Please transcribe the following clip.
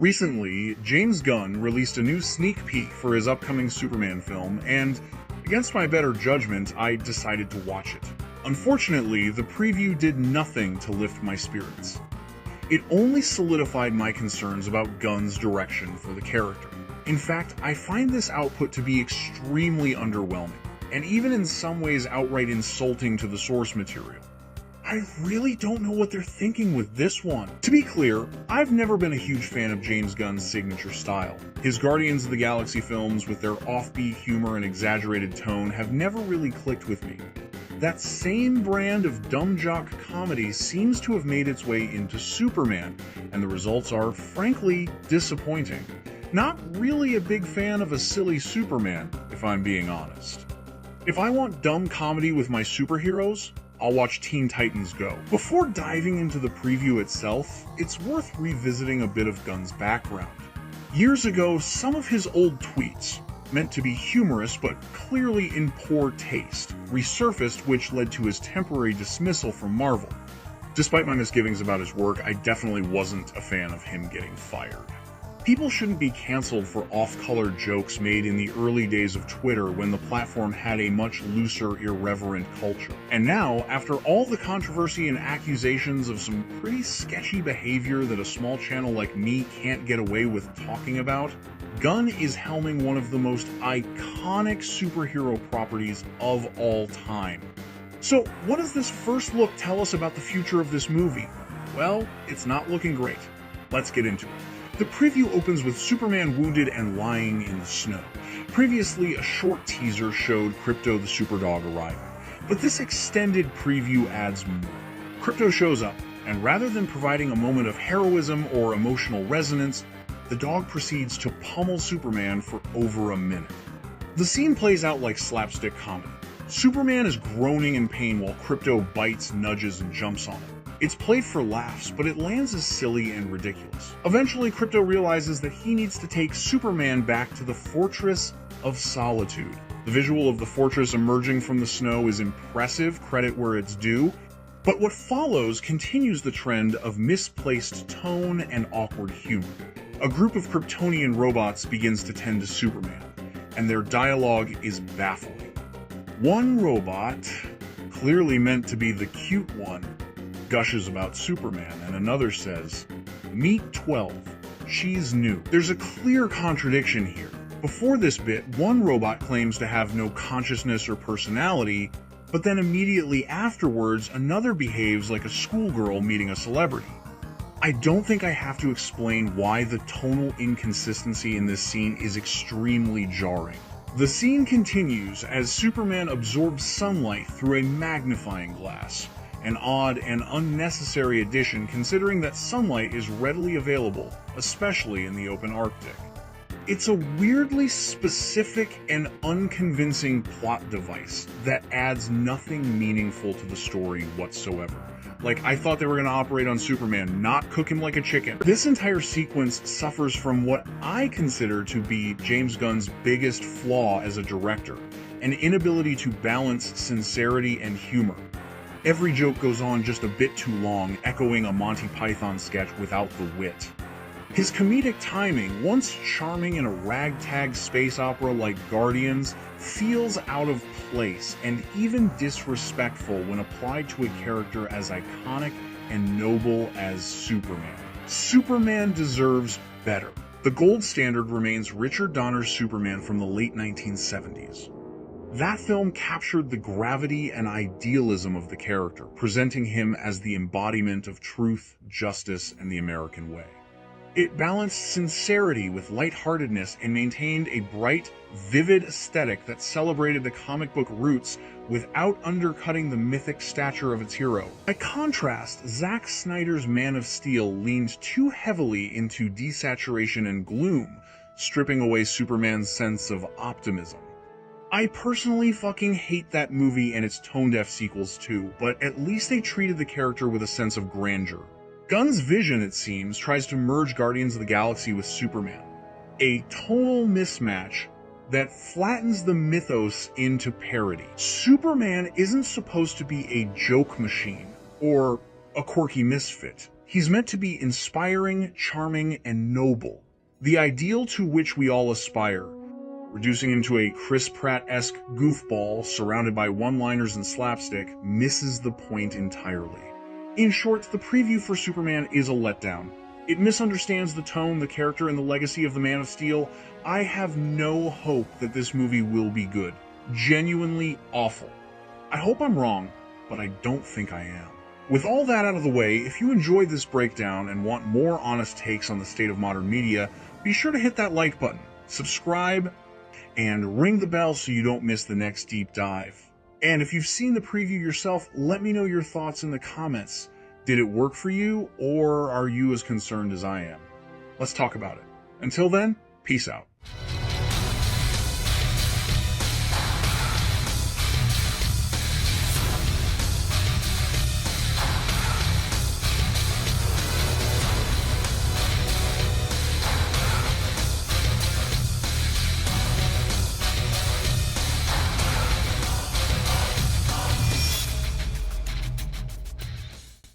Recently, James Gunn released a new sneak peek for his upcoming Superman film, and against my better judgment, I decided to watch it. Unfortunately, the preview did nothing to lift my spirits. It only solidified my concerns about Gunn's direction for the character. In fact, I find this output to be extremely underwhelming, and even in some ways outright insulting to the source material. I really don't know what they're thinking with this one. To be clear, I've never been a huge fan of James Gunn's signature style. His Guardians of the Galaxy films, with their offbeat humor and exaggerated tone, have never really clicked with me. That same brand of dumb jock comedy seems to have made its way into Superman, and the results are, frankly, disappointing. Not really a big fan of a silly Superman, if I'm being honest. If I want dumb comedy with my superheroes, I'll watch Teen Titans Go. Before diving into the preview itself, it's worth revisiting a bit of Gunn's background. Years ago, some of his old tweets, meant to be humorous but clearly in poor taste, resurfaced, which led to his temporary dismissal from Marvel. Despite my misgivings about his work, I definitely wasn't a fan of him getting fired. People shouldn't be canceled for off-color jokes made in the early days of Twitter when the platform had a much looser, irreverent culture. And now, after all the controversy and accusations of some pretty sketchy behavior that a small channel like me can't get away with talking about, Gunn is helming one of the most iconic superhero properties of all time. So, what does this first look tell us about the future of this movie? Well, it's not looking great. Let's get into it. The preview opens with Superman wounded and lying in the snow. Previously, a short teaser showed Krypto the Superdog arriving, but this extended preview adds more. Krypto shows up, and rather than providing a moment of heroism or emotional resonance, the dog proceeds to pummel Superman for over a minute. The scene plays out like slapstick comedy. Superman is groaning in pain while Krypto bites, nudges, and jumps on him. It's played for laughs, but it lands as silly and ridiculous. Eventually, Krypto realizes that he needs to take Superman back to the Fortress of Solitude. The visual of the fortress emerging from the snow is impressive, credit where it's due, but what follows continues the trend of misplaced tone and awkward humor. A group of Kryptonian robots begins to tend to Superman, and their dialogue is baffling. One robot, clearly meant to be the cute one, gushes about Superman, and another says, "Meet 12. She's new." There's a clear contradiction here. Before this bit, one robot claims to have no consciousness or personality, but then immediately afterwards, another behaves like a schoolgirl meeting a celebrity. I don't think I have to explain why the tonal inconsistency in this scene is extremely jarring. The scene continues as Superman absorbs sunlight through a magnifying glass. An odd and unnecessary addition considering that sunlight is readily available, especially in the open Arctic. It's a weirdly specific and unconvincing plot device that adds nothing meaningful to the story whatsoever. Like, I thought they were going to operate on Superman, not cook him like a chicken. This entire sequence suffers from what I consider to be James Gunn's biggest flaw as a director, an inability to balance sincerity and humor. Every joke goes on just a bit too long, echoing a Monty Python sketch without the wit. His comedic timing, once charming in a ragtag space opera like Guardians, feels out of place and even disrespectful when applied to a character as iconic and noble as Superman. Superman deserves better. The gold standard remains Richard Donner's Superman from the late 1970s. That film captured the gravity and idealism of the character, presenting him as the embodiment of truth, justice, and the American way. It balanced sincerity with lightheartedness and maintained a bright, vivid aesthetic that celebrated the comic book roots without undercutting the mythic stature of its hero. By contrast, Zack Snyder's Man of Steel leaned too heavily into desaturation and gloom, stripping away Superman's sense of optimism. I personally fucking hate that movie and its tone-deaf sequels too, but at least they treated the character with a sense of grandeur. Gunn's vision, it seems, tries to merge Guardians of the Galaxy with Superman. A tonal mismatch that flattens the mythos into parody. Superman isn't supposed to be a joke machine or a quirky misfit. He's meant to be inspiring, charming, and noble, the ideal to which we all aspire. Reducing him to a Chris Pratt-esque goofball surrounded by one-liners and slapstick misses the point entirely. In short, the preview for Superman is a letdown. It misunderstands the tone, the character, and the legacy of the Man of Steel. I have no hope that this movie will be good. Genuinely awful. I hope I'm wrong, but I don't think I am. With all that out of the way, if you enjoyed this breakdown and want more honest takes on the state of modern media, be sure to hit that like button, subscribe, and ring the bell so you don't miss the next deep dive. And if you've seen the preview yourself, let me know your thoughts in the comments. Did it work for you, or are you as concerned as I am? Let's talk about it. Until then, peace out.